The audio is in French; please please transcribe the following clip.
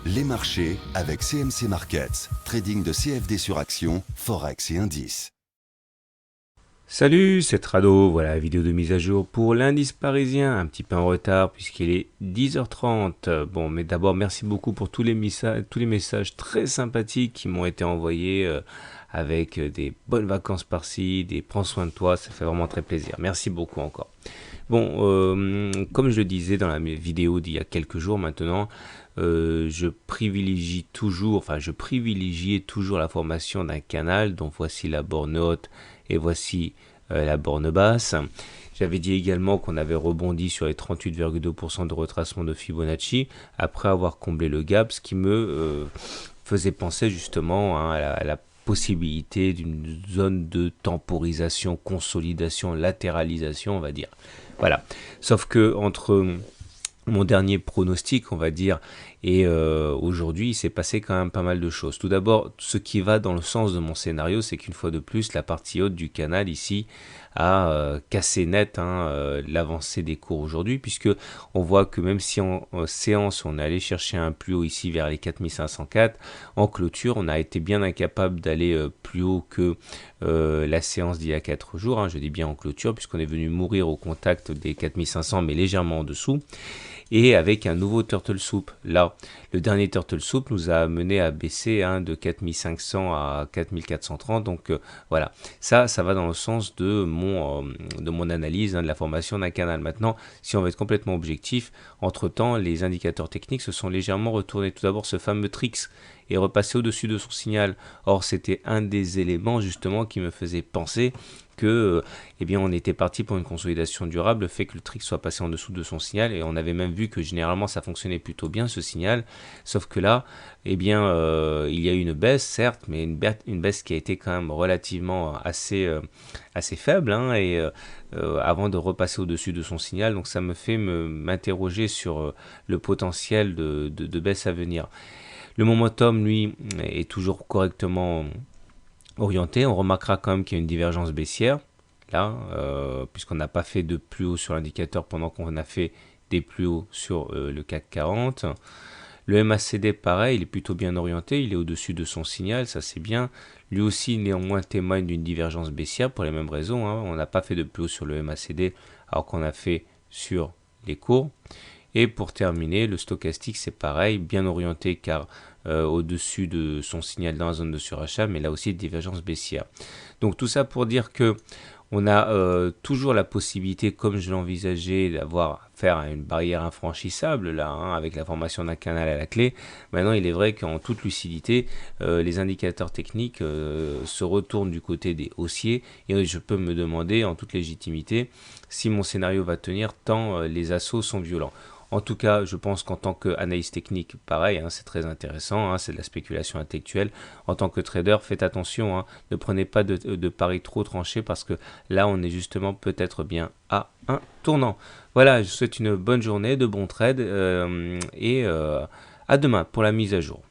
Les marchés avec CMC Markets, trading de CFD sur action, Forex et indices. Salut, c'est Trado, voilà la vidéo de mise à jour pour l'indice parisien, un petit peu en retard puisqu'il est 10h30. Bon, mais d'abord merci beaucoup pour tous les messages très sympathiques qui m'ont été envoyés avec des bonnes vacances par-ci, des prends soin de toi, ça fait vraiment très plaisir. Merci beaucoup encore. Bon, comme je le disais dans la vidéo d'il y a quelques jours maintenant, je privilégiais toujours la formation d'un canal, dont voici la borne haute et voici la borne basse. J'avais dit également qu'on avait rebondi sur les 38,2% de retracement de Fibonacci après avoir comblé le gap, ce qui me faisait penser justement à la possibilité d'une zone de temporisation, consolidation, latéralisation, on va dire. Voilà. Sauf que entre mon dernier pronostic, on va dire, et aujourd'hui, il s'est passé quand même pas mal de choses. Tout d'abord, ce qui va dans le sens de mon scénario, c'est qu'une fois de plus, la partie haute du canal ici a cassé net l'avancée des cours aujourd'hui, puisque on voit que même si en séance, on est allé chercher un plus haut ici vers les 4504, en clôture, on a été bien incapable d'aller plus haut que la séance d'il y a 4 jours. Je dis bien en clôture, puisqu'on est venu mourir au contact des 4500, mais légèrement en dessous. Et avec un nouveau Turtle Soup. Là, le dernier Turtle Soup nous a mené à baisser de 4500 à 4430. Donc voilà, ça va dans le sens de mon analyse de la formation d'un canal. Maintenant, si on veut être complètement objectif, entre-temps, les indicateurs techniques se sont légèrement retournés. Tout d'abord, ce fameux Trix est repassé au-dessus de son signal. Or, c'était un des éléments justement qui me faisait penser que on était parti pour une consolidation durable, le fait que le Trix soit passé en dessous de son signal, et on avait même vu que généralement ça fonctionnait plutôt bien ce signal, sauf que là, il y a eu une baisse certes, mais une baisse qui a été quand même relativement assez faible, avant de repasser au-dessus de son signal, donc ça me fait m'interroger sur le potentiel de baisse à venir. Le momentum, lui, est toujours correctement orienté. On remarquera quand même qu'il y a une divergence baissière, là, puisqu'on n'a pas fait de plus haut sur l'indicateur pendant qu'on a fait des plus hauts sur le CAC 40. Le MACD, pareil, il est plutôt bien orienté, il est au-dessus de son signal, ça c'est bien. Lui aussi, néanmoins, témoigne d'une divergence baissière pour les mêmes raisons. On n'a pas fait de plus haut sur le MACD, alors qu'on a fait sur les cours. Et pour terminer, le stochastique, c'est pareil, bien orienté car au-dessus de son signal dans la zone de surachat, mais là aussi divergence baissière. Donc tout ça pour dire que on a toujours la possibilité, comme je l'envisageais, d'avoir affaire à une barrière infranchissable là, avec la formation d'un canal à la clé. Maintenant, il est vrai qu'en toute lucidité, les indicateurs techniques se retournent du côté des haussiers, et je peux me demander en toute légitimité si mon scénario va tenir tant les assauts sont violents. En tout cas, je pense qu'en tant qu'analyste technique, pareil, c'est très intéressant, c'est de la spéculation intellectuelle. En tant que trader, faites attention, ne prenez pas de paris trop tranchés, parce que là, on est justement peut-être bien à un tournant. Voilà, je vous souhaite une bonne journée, de bons trades, et à demain pour la mise à jour.